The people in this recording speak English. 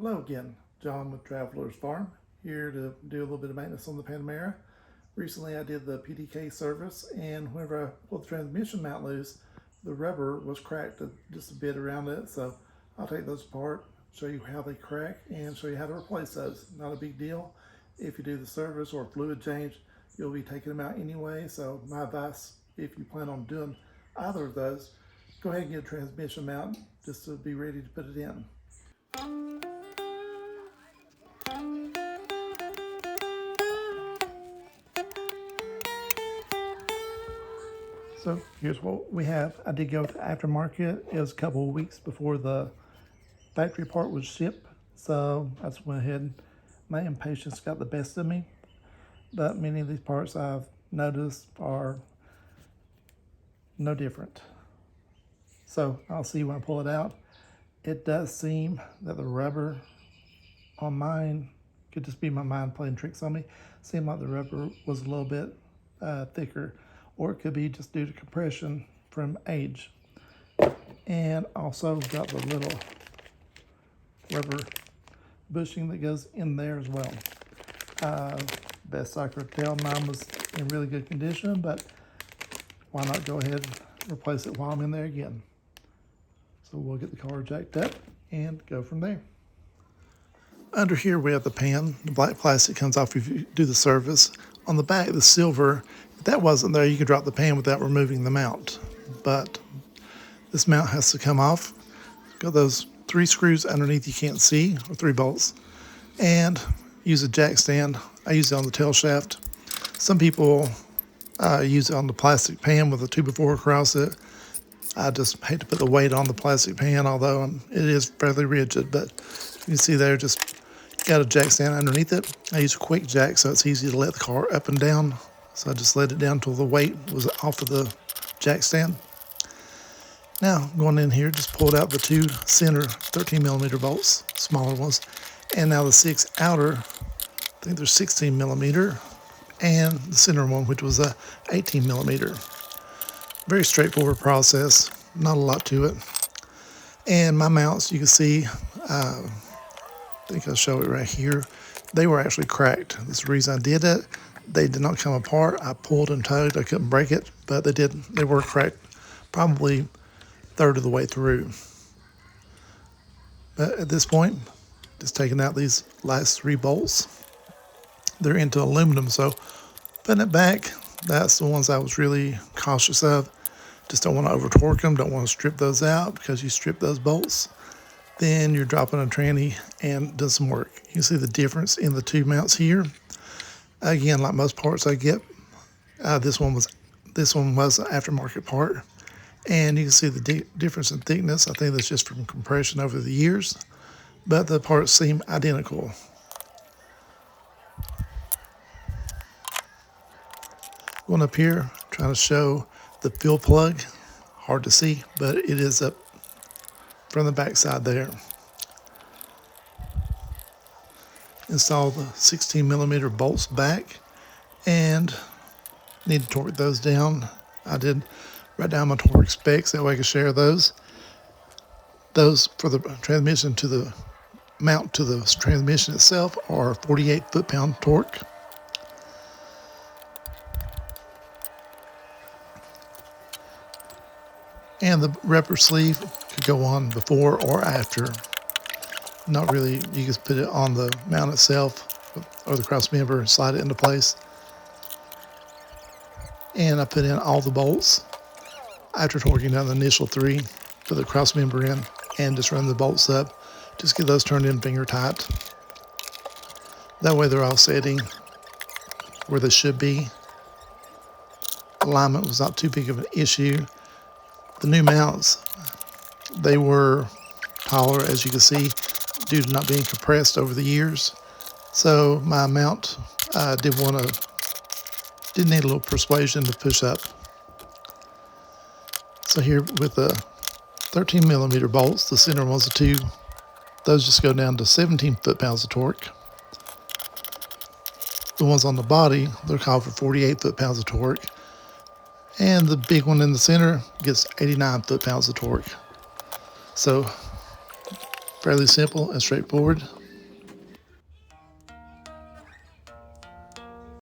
Hello again, John with Traveler's Farm, here to do a little bit of maintenance on the Panamera. Recently I did the PDK service, and whenever I pulled the transmission mount loose, the rubber was cracked just a bit around it, so I'll take those apart, show you how they crack, and show you how to replace those. Not a big deal. If you do the service or fluid change, you'll be taking them out anyway, so my advice, if you plan on doing either of those, go ahead and get a transmission mount just to be ready to put it in. So here's what we have. I did go with aftermarket. It was a couple of weeks before the factory part was shipped. So I just went ahead. My impatience got the best of me. But many of these parts I've noticed are no different. So I'll see when I pull it out. It does seem that the rubber on mine, could just be my mind playing tricks on me, seemed like the rubber was a little bit thicker, or it could be just due to compression from age. And also got the little rubber bushing that goes in there as well. Best I could tell, mine was in really good condition, but why not go ahead and replace it while I'm in there again. So we'll get the car jacked up and go from there. Under here we have the pan. The black plastic comes off if you do the service. On the back, the silver, if that wasn't there, you could drop the pan without removing the mount. But this mount has to come off. Got those 3 screws underneath you can't see, or 3 bolts. And use a jack stand. I use it on the tail shaft. Some people use it on the plastic pan with a 2x4 across it. I just hate to put the weight on the plastic pan, although it is fairly rigid. But you can see there, just got a jack stand underneath it. I use a quick jack so it's easy to let the car up and down. So I just let it down until the weight was off of the jack stand. Now going in here, just pulled out the 2 center 13mm bolts, smaller ones. And now the 6 outer, I think they're 16mm, and the center one, which was a 18mm. Very straightforward process, not a lot to it. And my mounts, you can see, I think I'll show it right here. They were actually cracked. That's the reason I did it. They did not come apart. I pulled and tugged. I couldn't break it, but they were cracked probably a third of the way through. But at this point, just taking out these last 3 bolts. They're into aluminum, so putting it back, that's the ones I was really cautious of. Just don't want to over torque them, don't want to strip those out, because you strip those bolts, then you're dropping a tranny and doing some work. You can see the difference in the 2 mounts here. Again, like most parts I get, this one was an aftermarket part, and you can see the difference in thickness. I think that's just from compression over the years, but the parts seem identical. Going up here, trying to show the fuel plug. Hard to see, but it is up from the back side there. Install the 16mm bolts back, and need to torque those down. I did write down my torque specs, that way I can share those. Those for the transmission to the mount to the transmission itself are 48 foot-pound torque. And the rubber sleeve could go on before or after. Not really, you just put it on the mount itself or the cross member and slide it into place. And I put in all the bolts after torquing down the initial 3, put the cross member in and just run the bolts up. Just get those turned in finger tight. That way they're all setting where they should be. Alignment was not too big of an issue. The new mounts, they were taller, as you can see, due to not being compressed over the years. So my mount did need a little persuasion to push up. So here with the 13mm bolts, the center ones, the 2, those just go down to 17 foot-pounds of torque. The ones on the body, they're called for 48 foot-pounds of torque. And the big one in the center gets 89 foot-pounds of torque. So fairly simple and straightforward.